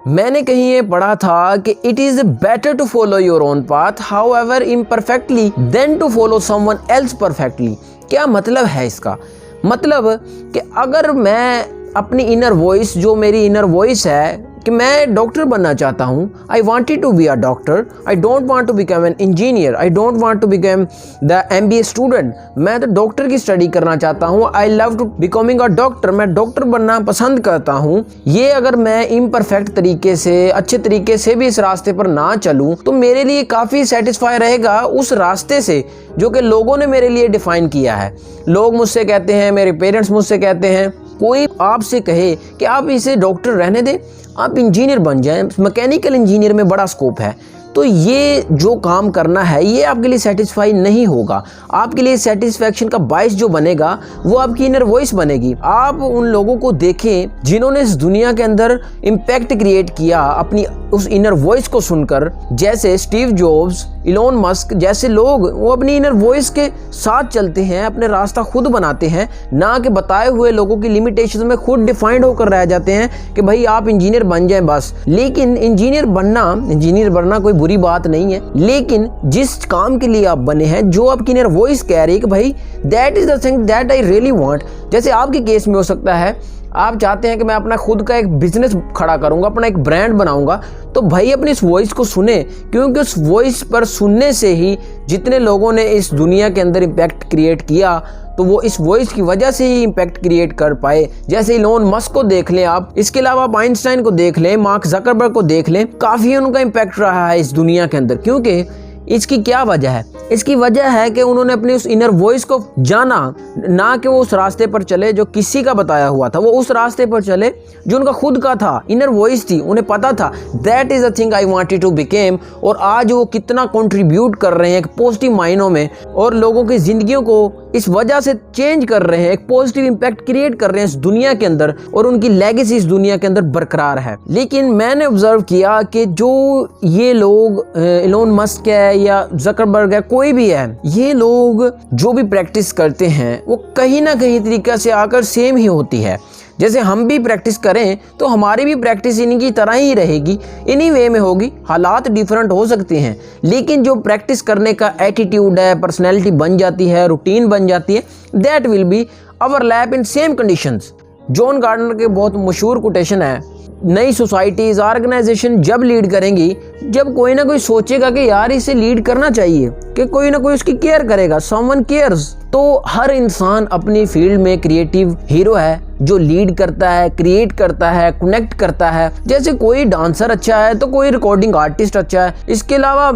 मैंने कहीं ये पढ़ा था कि it is better to follow your own path however imperfectly than to follow someone else perfectly. क्या मतलब है इसका? मतलब कि अगर मैं अपनी इनर वॉइस, जो मेरी इनर वॉइस है कि मैं डॉक्टर बनना चाहता हूँ, I wanted to be a doctor, I don't want to become an engineer, I don't want to become the MBA student, मैं तो डॉक्टर की स्टडी करना चाहता हूँ, I love to becoming a doctor, मैं डॉक्टर बनना पसंद करता हूँ। ये अगर मैं इम्परफेक्ट तरीके से, अच्छे तरीके से भी इस रास्ते पर ना चलूँ तो मेरे लिए काफ़ी सेटिस्फाई रहेगा उस रास्ते से जो कि लोगों ने मेरे लिए डिफ़ाइन किया है। लोग मुझसे कहते हैं, मेरे पेरेंट्स मुझसे कहते हैं, कोई आपसे कहे कि आप इसे डॉक्टर रहने दें, आप इंजीनियर बन जाएं, मैकेनिकल इंजीनियर में बड़ा स्कोप है, तो ये जो काम करना है ये आपके लिए सेटिस्फाई नहीं होगा। आपके लिए सेटिस्फैक्शन का बाइस जो बनेगा वो आपकी इनर वॉइस बनेगी। आप उन लोगों को देखें जिन्होंने इस दुनिया के अंदर इम्पैक्ट क्रिएट किया अपनी उस इनर वॉइस को सुनकर, जैसे स्टीव जॉब्स, इलोन मस्क जैसे लोग, वो अपनी इनर वॉइस के साथ चलते हैं, अपने रास्ता खुद बनाते हैं, ना कि बताए हुए लोगों की लिमिटेशंस में खुद डिफाइंड होकर रह जाते हैं कि भाई आप इंजीनियर बन जाएं बस। लेकिन इंजीनियर बनना कोई बुरी बात नहीं है, लेकिन जिस काम के लिए आप बने हैं, जो आपकी इनर वॉइस कह रही है कि भाई that is the thing that I really want. जैसे आपके केस में हो सकता है आप चाहते हैं कि मैं अपना खुद का एक बिजनेस खड़ा करूंगा, अपना एक ब्रांड बनाऊंगा, तो भाई अपनी इस वॉइस को सुने, क्योंकि उस वॉइस पर सुनने से ही जितने लोगों ने इस दुनिया के अंदर इम्पैक्ट क्रिएट किया तो वो इस वॉइस की वजह से ही इम्पैक्ट क्रिएट कर पाए। जैसे इलोन मस्क को देख लें आप, इसके अलावा आप आइंस्टाइन को देख लें, मार्क जकरबर्ग को देख लें, काफ़ी उनका इम्पैक्ट रहा है इस दुनिया के अंदर। क्योंकि इसकी क्या वजह है? इसकी वजह है कि उन्होंने अपनी उस इनर वॉइस को जाना, ना कि वो उस रास्ते पर चले जो किसी का बताया हुआ था, वो उस रास्ते पर चले जो उनका खुद का था, इनर वॉइस थी, उन्हें पता था that is the thing I wanted to became. और आज वो कितना कंट्रीब्यूट कर रहे हैं एक पॉजिटिव मायनों में, और लोगों की ज़िंदगियों को इस वजह से चेंज कर रहे हैं, एक पॉजिटिव इम्पैक्ट क्रिएट कर रहे हैं इस दुनिया के अंदर, और उनकी लेगेसी इस दुनिया के अंदर बरकरार है। लेकिन मैंने ऑब्जर्व किया कि जो ये लोग, इलोन मस्क है या जकरबर्ग है, कोई भी है, ये लोग जो भी प्रैक्टिस करते हैं वो कहीं ना कहीं तरीका से आकर सेम ही होती है। जैसे हम भी प्रैक्टिस करें तो हमारी भी प्रैक्टिस इनकी तरह ही रहेगी, इन्हीं वे में होगी। हालात डिफरेंट हो सकते हैं, लेकिन जो प्रैक्टिस करने का एटीट्यूड है, पर्सनैलिटी बन जाती है, रूटीन बन जाती है, that will be overlap in same conditions. John Gardner के बहुत मशहूर कोटेशन है, नई सोसाइटीज़, ऑर्गेनाइजेशन जब लीड करेंगी जब कोई ना कोई सोचेगा कि यार इसे लीड करना चाहिए, कि कोई ना कोई उसकी केयर करेगा, समवन केयर्स। तो हर इंसान अपनी फील्ड में क्रिएटिव हीरो है जो लीड करता है, क्रिएट करता है, कनेक्ट करता है। जैसे कोई डांसर अच्छा है तो कोई रिकॉर्डिंग आर्टिस्ट अच्छा है, इसके अलावा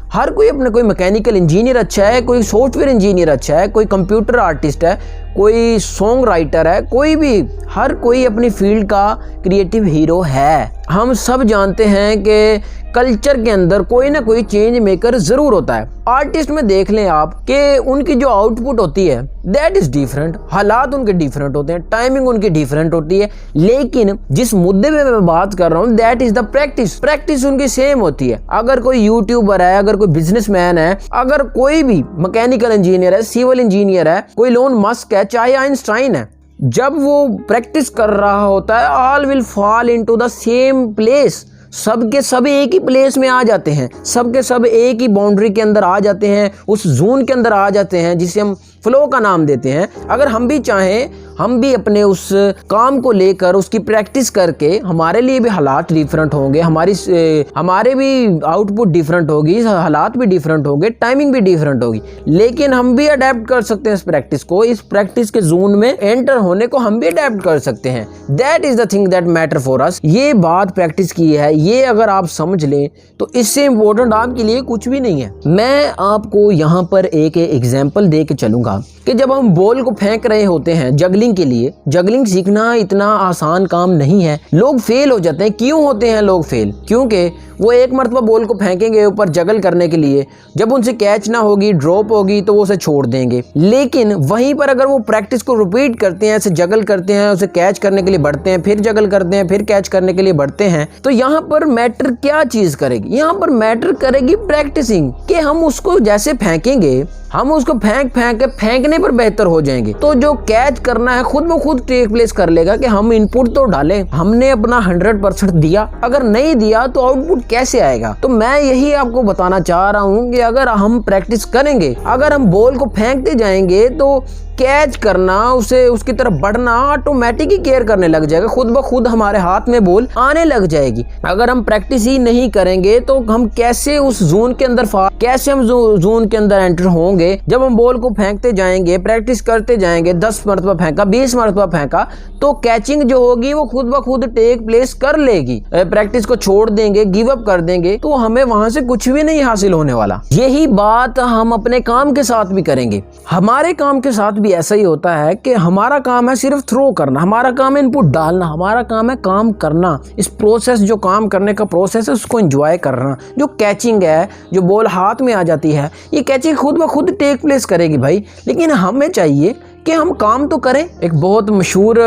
हर कोई अपने, कोई मैकेनिकल इंजीनियर अच्छा है, कोई सॉफ्टवेयर इंजीनियर अच्छा है, कोई कंप्यूटर आर्टिस्ट है, कोई सॉन्ग राइटर है, कोई भी, हर कोई अपनी फील्ड का क्रिएटिव हीरो है। हम सब जानते हैं कि कल्चर के अंदर कोई ना कोई चेंज मेकर ज़रूर होता है। आर्टिस्ट में देख लें आप कि उनकी जो आउटपुट होती है दैट इज़ डिफरेंट, हालात उनके डिफरेंट होते हैं, टाइमिंग उनकी डिफरेंट होती है, लेकिन जिस मुद्दे पे मैं बात कर रहा हूँ दैट इज़ द प्रैक्टिस उनकी सेम होती है। अगर कोई यूट्यूबर है, अगर कोई बिजनेसमैन है, अगर कोई भी मैकेनिकल इंजीनियर है, सिविल इंजीनियर है, कोई इलोन मस्क है, चाहे आइंस्टाइन है, जब वो प्रैक्टिस कर रहा होता है all will fall into the same place. सबके सब एक ही प्लेस में आ जाते हैं, सबके सब एक ही बाउंड्री के अंदर आ जाते हैं, उस जोन के अंदर आ जाते हैं जिसे हम फ्लो का नाम देते हैं। अगर हम भी चाहें, हम भी अपने उस काम को लेकर उसकी प्रैक्टिस करके, हमारे लिए भी हालात डिफरेंट होंगे, हमारे भी आउटपुट डिफरेंट होगी, हालात भी डिफरेंट होंगे, टाइमिंग भी डिफरेंट होगी, लेकिन हम भी अडेप्ट कर सकते हैं इस प्रैक्टिस को, इस प्रैक्टिस के जोन में एंटर होने को हम भी अडेप्ट कर सकते हैं। That is the thing that matter for us. ये बात प्रैक्टिस की है, ये अगर आप समझ लें तो इससे इम्पोर्टेंट आपके लिए कुछ भी नहीं है। मैं आपको यहाँ पर एक एग्जाम्पल दे के चलूंगा कि जब हम बॉल को फेंक रहे होते हैं जगलिंग के लिए, जगलिंग सीखना इतना आसान काम नहीं है, लोग फेल हो जाते हैं। क्यों होते हैं लोग फेल? क्योंकि वो एक मरतबा बॉल को फेंकेंगे ऊपर जगल करने के लिए, जब उनसे कैच ना होगी, ड्रॉप होगी, तो वो उसे छोड़ देंगे। लेकिन वहीं पर अगर वो प्रैक्टिस को रिपीट करते हैं, ऐसे जगल करते हैं, उसे कैच करने के लिए बढ़ते हैं, फिर जगल करते हैं, फिर कैच करने के लिए बढ़ते हैं, तो यहाँ पर मैटर क्या चीज़ करेगी? यहाँ पर मैटर करेगी प्रैक्टिसिंग, कि हम उसको जैसे फेंकेंगे हम उसको फेंकने पर बेहतर हो जाएंगे। तो जो कैच करना है खुद ब खुद टेक प्लेस कर लेगा कि हम इनपुट तो डालें, हमने अपना 100% दिया, अगर नहीं दिया तो आउटपुट कैसे आएगा। तो मैं यही आपको बताना चाह रहा हूँ कि अगर हम प्रैक्टिस करेंगे, अगर हम बॉल को फेंकते जाएंगे तो कैच करना, उसे उसकी तरफ बढ़ना ऑटोमेटिक ही केयर करने लग जाएगा, खुद ब खुद हमारे हाथ में बॉल आने लग जाएगी। अगर हम प्रैक्टिस ही नहीं करेंगे तो हम कैसे उस जोन के अंदर कैसे हम जोन के अंदर एंटर होंगे। जब हम बॉल को फेंकते जाएंगे, प्रैक्टिस करते जाएंगे, 10 मरतबा फेंका, 20 मरतबा फेंका, तो कैचिंग जो होगी वो खुद ब खुद टेक प्लेस कर लेगी। प्रैक्टिस को छोड़ देंगे, गिव अप कर देंगे तो हमें वहां से कुछ भी नहीं हासिल होने वाला। यही बात हम अपने काम के साथ भी करेंगे। हमारे काम के साथ भी ऐसा ही होता है कि हमारा काम है सिर्फ थ्रो करना, हमारा काम है इनपुट डालना, हमारा काम है काम करना। इस प्रोसेस, जो काम करने का प्रोसेस है उसको एंजॉय करना। जो कैचिंग है, जो बॉल हाथ में आ जाती है, ये कैचिंग खुद ब खुद टेक प्लेस करेगी भाई। लेकिन हमें चाहिए कि हम काम तो करें। एक बहुत मशहूर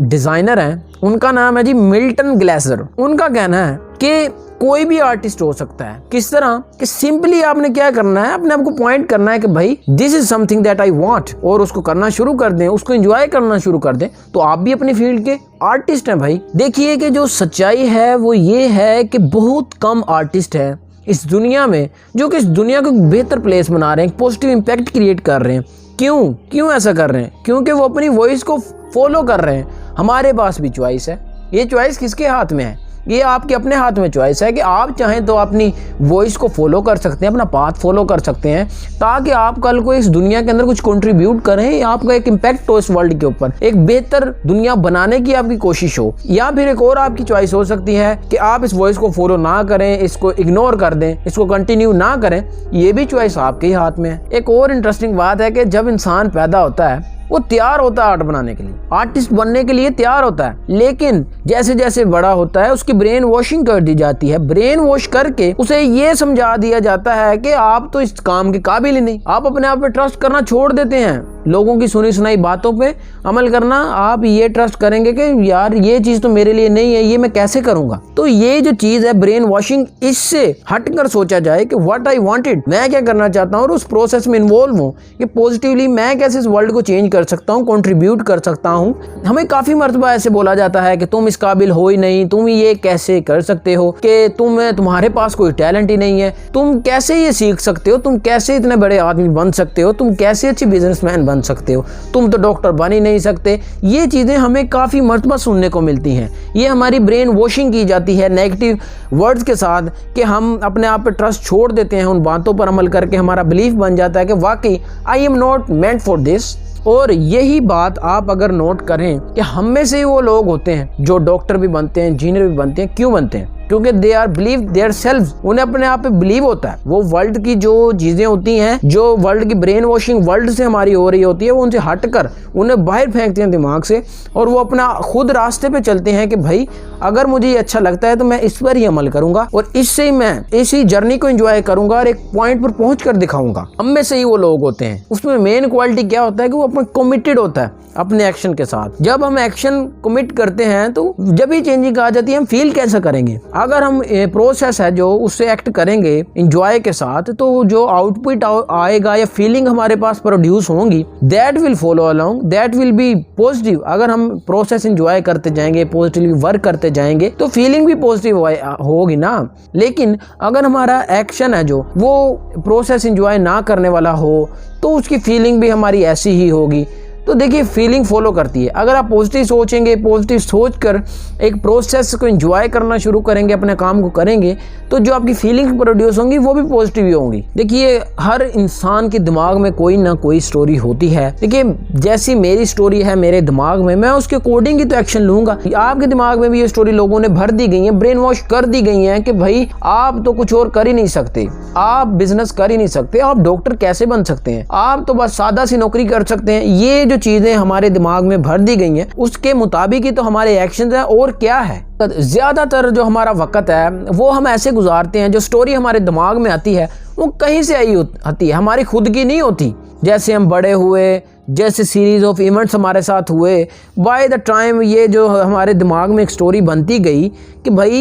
डिजाइनर हैं, उनका नाम है जी मिल्टन ग्लेसर। उनका कहना है कि कोई भी आर्टिस्ट हो सकता है। किस तरह कि सिंपली आपने क्या करना है, अपने आप को पॉइंट करना है कि भाई this is something that I want, और उसको करना शुरू कर दें, उसको एंजॉय करना शुरू कर दें, तो आप भी अपनी फील्ड के आर्टिस्ट हैं भाई। देखिए कि जो सच्चाई है वो ये है कि बहुत कम आर्टिस्ट है इस दुनिया में जो कि इस दुनिया को बेहतर प्लेस बना रहे हैं, पॉजिटिव इम्पैक्ट क्रिएट कर रहे हैं। क्यों ऐसा कर रहे हैं? क्योंकि वो अपनी वॉइस को फॉलो कर रहे हैं। हमारे पास भी चॉइस है। ये चॉइस किसके हाथ में है? ये आपके अपने हाथ में चॉइस है कि आप चाहें तो अपनी वॉइस को फॉलो कर सकते हैं, अपना पाथ फॉलो कर सकते हैं, ताकि आप कल को इस दुनिया के अंदर कुछ कंट्रीब्यूट करें, आपका एक इम्पैक्ट हो इस वर्ल्ड के ऊपर, एक बेहतर दुनिया बनाने की आपकी कोशिश हो। या फिर एक और आपकी चॉइस हो सकती है कि आप इस वॉइस को फॉलो ना करें, इसको इग्नोर कर दें, इसको कंटिन्यू ना करें। ये भी चॉइस आपके ही हाथ में है। एक और इंटरेस्टिंग बात है कि जब इंसान पैदा होता है वो तैयार होता है आर्ट बनाने के लिए, आर्टिस्ट बनने के लिए तैयार होता है। लेकिन जैसे जैसे बड़ा होता है उसकी ब्रेन वॉशिंग कर दी जाती है। ब्रेन वॉश करके उसे ये समझा दिया जाता है कि आप तो इस काम के काबिल ही नहीं। आप अपने आप पे ट्रस्ट करना छोड़ देते हैं, लोगों की सुनी सुनाई बातों पे अमल करना। आप ये ट्रस्ट करेंगे कि यार ये चीज तो मेरे लिए नहीं है, ये मैं कैसे करूंगा। तो ये जो चीज है ब्रेन वॉशिंग, इससे हटकर सोचा जाए कि व्हाट आई वांटेड, मैं क्या करना चाहता हूँ, और उस प्रोसेस में इन्वॉल्व हूँ कि पॉजिटिवली मैं कैसे इस वर्ल्ड को चेंज कर सकता हूँ, कंट्रीब्यूट कर सकता हूँ। हमें काफी मर्तबा ऐसे बोला जाता है कि तुम इस काबिल हो ही नहीं, तुम ये कैसे कर सकते हो, कि तुम्हारे पास कोई टैलेंट ही नहीं है, तुम कैसे ये सीख सकते हो, तुम कैसे इतने बड़े आदमी बन सकते हो, तुम कैसे अच्छे बिजनेसमैन बन सकते हो, तुम तो डॉक्टर बन ही नहीं सकते। ये चीजें हमें काफी मर्तबा सुनने को मिलती हैं। ये हमारी ब्रेन वॉशिंग की जाती है नेगेटिव वर्ड्स के साथ, कि हम अपने आप पे ट्रस्ट छोड़ देते हैं, उन बातों पर अमल करके हमारा बिलीफ बन जाता है कि वाकई I am not meant for this. और यही बात आप अगर नोट करें कि हम में से वो लोग होते हैं जो डॉक्टर भी बनते हैं, इंजीनियर भी बनते हैं। क्यों बनते हैं? क्योंकि they are believe their self, उन्हें अपने आप पे बिलीव होता है। वो वर्ल्ड की जो चीजें होती हैं, जो वर्ल्ड की ब्रेन वॉशिंग वर्ल्ड से हमारी हो रही होती है, वो उनसे हटकर उन्हें बाहर फेंकते हैं दिमाग से, और वो अपना खुद रास्ते पे चलते हैं कि भाई अगर मुझे ये अच्छा लगता है तो मैं इस पर ही अमल करूंगा, और इससे ही मैं इसी जर्नी को एंजॉय करूंगा और एक पॉइंट पर पहुंच कर दिखाऊंगा। हम में से ही वो लोग होते हैं। उसमें मेन क्वालिटी क्या होता है कि वो अपने कमिटेड होता है अपने एक्शन के साथ। जब हम एक्शन कमिट करते हैं तो जब ही चेंजिंग आ जाती है। हम फील कैसे करेंगे? अगर हम प्रोसेस है जो उससे एक्ट करेंगे इंजॉय के साथ, तो जो आउटपुट आएगा या फीलिंग हमारे पास प्रोड्यूस होंगी, that will follow along, that will B positive. अगर हम प्रोसेस इंजॉय करते जाएंगे, पॉजिटिवली वर्क करते जाएंगे, तो फीलिंग भी पॉजिटिव होगी ना। लेकिन अगर हमारा एक्शन है जो वो प्रोसेस इंजॉय ना करने वाला हो, तो उसकी फीलिंग भी हमारी ऐसी ही होगी। तो देखिए फीलिंग फॉलो करती है। अगर आप पॉजिटिव सोचेंगे, पॉजिटिव सोचकर एक प्रोसेस को एंजॉय करना शुरू करेंगे, अपने काम को करेंगे, तो जो आपकी फीलिंग प्रोड्यूस होंगी वो भी पॉजिटिव ही होंगी। देखिए हर इंसान के दिमाग में कोई ना कोई स्टोरी होती है। देखिए जैसी मेरी स्टोरी है मेरे दिमाग में, मैं उसके अकॉर्डिंग ही तो एक्शन लूंगा। आपके दिमाग में भी ये स्टोरी लोगों ने भर दी गई है, ब्रेन वॉश कर दी गई है कि भाई आप तो कुछ और कर ही नहीं सकते, आप बिजनेस कर ही नहीं सकते, आप डॉक्टर कैसे बन सकते हैं, आप तो बस सादा सी नौकरी कर सकते हैं। ये जो चीजें हमारे दिमाग में भर दी गई हैं, उसके मुताबिक ही तो हमारे एक्शन है। और क्या है, ज्यादातर जो हमारा वक्त है वो हम ऐसे गुजारते हैं, जो स्टोरी हमारे दिमाग में आती है वो कहीं से आई आती है, हमारी खुद की नहीं होती। जैसे हम बड़े हुए, जैसे सीरीज ऑफ इवेंट्स हमारे साथ हुए, बाय द टाइम ये जो हमारे दिमाग में एक स्टोरी बनती गई कि भाई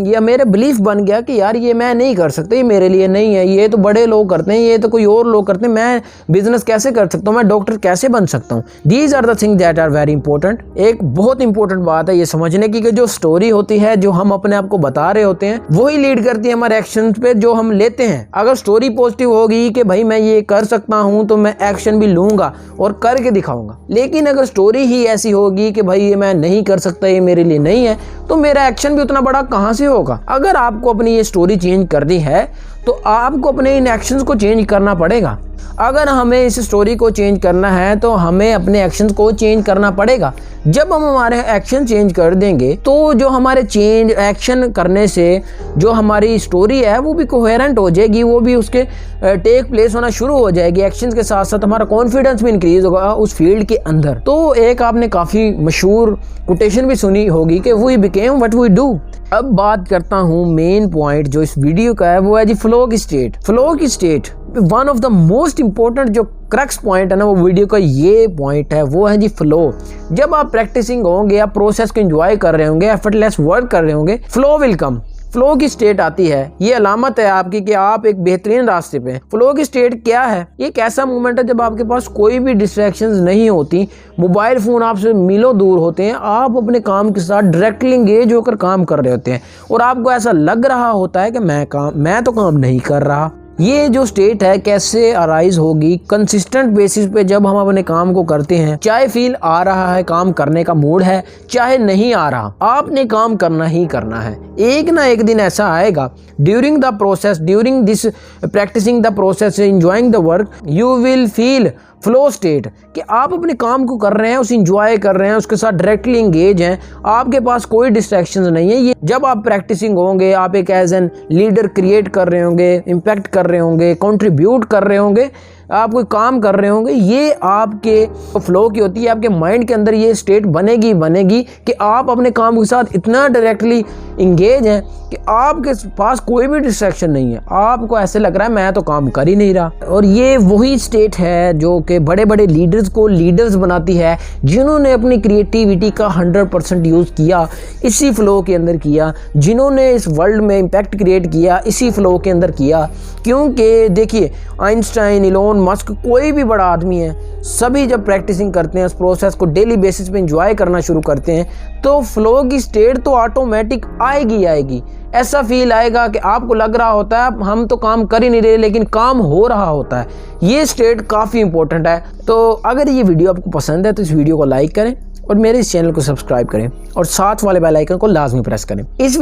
ये मेरे बिलीफ बन गया कि यार ये मैं नहीं कर सकता, ये मेरे लिए नहीं है, ये तो बड़े लोग करते हैं, ये तो कोई और लोग करते हैं, मैं बिजनेस कैसे कर सकता हूँ, मैं डॉक्टर कैसे बन सकता हूँ। These are the thing that are very important. एक बहुत इंपॉर्टेंट बात है ये समझने की कि जो स्टोरी होती है, जो हम अपने आप को बता रहे होते हैं, वही लीड करती है हमारे एक्शन पे जो हम लेते हैं। अगर स्टोरी पॉजिटिव होगी कि भाई मैं ये कर सकता हूँ तो मैं एक्शन भी लूंगा और करके दिखाऊंगा, लेकिन अगर स्टोरी ही ऐसी होगी कि भाई ये मैं नहीं कर सकता, ये मेरे लिए नहीं है, तो मेरा एक्शन भी उतना बड़ा कहां से होगा। अगर आपको अपनी ये स्टोरी चेंज करनी है तो आपको अपने इन एक्शंस को चेंज करना पड़ेगा। अगर हमें इस स्टोरी को चेंज करना है तो हमें अपने एक्शंस को चेंज करना पड़ेगा। जब हम हमारे एक्शन चेंज कर देंगे तो जो हमारे चेंज एक्शन करने से जो हमारी स्टोरी है वो भी कोहेरेंट हो जाएगी, वो भी उसके टेक प्लेस होना शुरू हो जाएगी। एक्शन के साथ साथ हमारा कॉन्फिडेंस भी इंक्रीज होगा उस फील्ड के अंदर। तो एक आपने काफ़ी मशहूर कोटेशन भी सुनी होगी कि we became what we do. अब बात करता हूँ मेन पॉइंट जो इस वीडियो का है, वो है जी फ्लो की स्टेट। फ्लो की state one of the most important जो क्रक्स पॉइंट है ना वो वीडियो का ये पॉइंट है, वो है जी फ्लो। जब आप प्रैक्टिसिंग होंगे, आप प्रोसेस को एंजॉय कर रहे होंगे, एफर्टलेस वर्क कर रहे होंगे, फ्लो विल कम। फ्लो की स्टेट आती है, ये अलामत है आपकी कि आप एक बेहतरीन रास्ते पे हैं। फ्लो की स्टेट क्या है? ये एक ऐसा मोमेंट है जब आपके पास कोई भी डिस्ट्रैक्शंस नहीं होती, मोबाइल फ़ोन आपसे मीलों दूर होते हैं, आप अपने काम के साथ डायरेक्टली एंगेज होकर काम कर रहे होते हैं और आपको ऐसा लग रहा होता है कि मैं तो काम नहीं कर रहा। ये जो स्टेट है कैसे अराइज होगी? कंसिस्टेंट बेसिस पे जब हम अपने काम को करते हैं, चाहे फील आ रहा है काम करने का मूड है, चाहे नहीं आ रहा, आपने काम करना ही करना है। एक ना एक दिन ऐसा आएगा, during the process, during this practicing the process, enjoying the work, you will feel flow state कि आप अपने काम को कर रहे हैं, उसे इंजॉय कर रहे हैं, उसके साथ डायरेक्टली इंगेज हैं, आपके पास कोई डिस्ट्रैक्शंस नहीं है। ये जब आप प्रैक्टिसिंग होंगे, आप एक एज एन लीडर क्रिएट कर रहे होंगे, इम्पैक्ट कर रहे होंगे, कंट्रीब्यूट कर रहे होंगे, आप कोई काम कर रहे होंगे, ये आपके फ्लो की होती है। आपके माइंड के अंदर ये स्टेट बनेगी कि आप अपने काम के साथ इतना डायरेक्टली इंगेज हैं कि आपके पास कोई भी डिस्ट्रैक्शन नहीं है, आपको ऐसे लग रहा है मैं तो काम कर ही नहीं रहा। और ये वही स्टेट है जो कि बड़े बड़े लीडर्स को लीडर्स बनाती है, जिन्होंने अपनी क्रिएटिविटी का 100% यूज़ किया, इसी फ्लो के अंदर किया, जिन्होंने इस वर्ल्ड में इम्पैक्ट क्रिएट किया, इसी फ्लो के अंदर किया। क्योंकि देखिए आइंस्टाइन, इलोन मस्क, कोई भी बड़ा आदमी है, सभी जब प्रैक्टिसिंग करते हैं, इस प्रोसेस को डेली बेसिस पे एंजॉय करना शुरू करते हैं, तो फ्लो की स्टेट तो ऑटोमेटिक आएगी। ऐसा फील आएगा कि आपको लग रहा होता है हम तो काम कर ही नहीं रहे, लेकिन काम हो रहा होता है। ये स्टेट काफ़ी इंपॉर्टेंट है। तो अगर ये वीडियो आपको पसंद है तो इस वीडियो को लाइक करें और मेरे इस चैनल को सब्सक्राइब करें और साथ वाले बेल आइकन को लाजमी प्रेस करें। इस